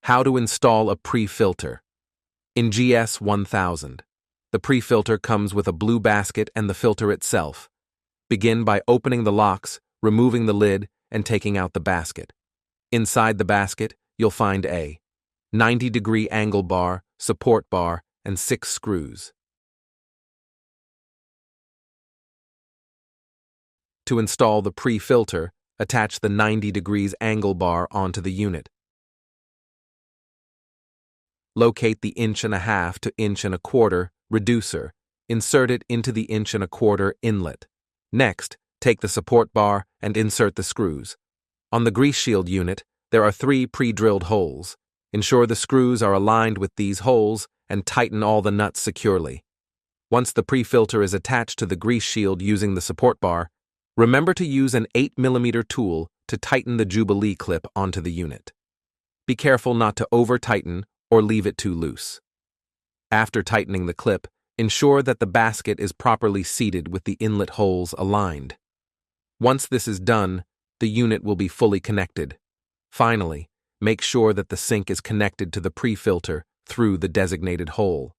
How to install a pre-filter. In gs1000, the pre-filter comes with a blue basket and the filter itself. Begin by opening the locks, removing the lid, and taking out the basket. Inside the basket, you'll find a 90-degree angle bar, support bar, and 6 screws. To install the pre-filter, attach the 90 degrees angle bar onto the unit. Locate the 1.5 to 1.25 reducer. Insert it into the 1.25 inlet. Next, take the support bar and insert the screws. On the grease shield unit, there are 3 pre-drilled holes. Ensure the screws are aligned with these holes and tighten all the nuts securely. Once the pre-filter is attached to the grease shield using the support bar, remember to use an 8mm tool to tighten the Jubilee clip onto the unit. Be careful not to over-tighten or leave it too loose. After tightening the clip, ensure that the basket is properly seated with the inlet holes aligned. Once this is done, the unit will be fully connected. Finally, make sure that the sink is connected to the pre-filter through the designated hole.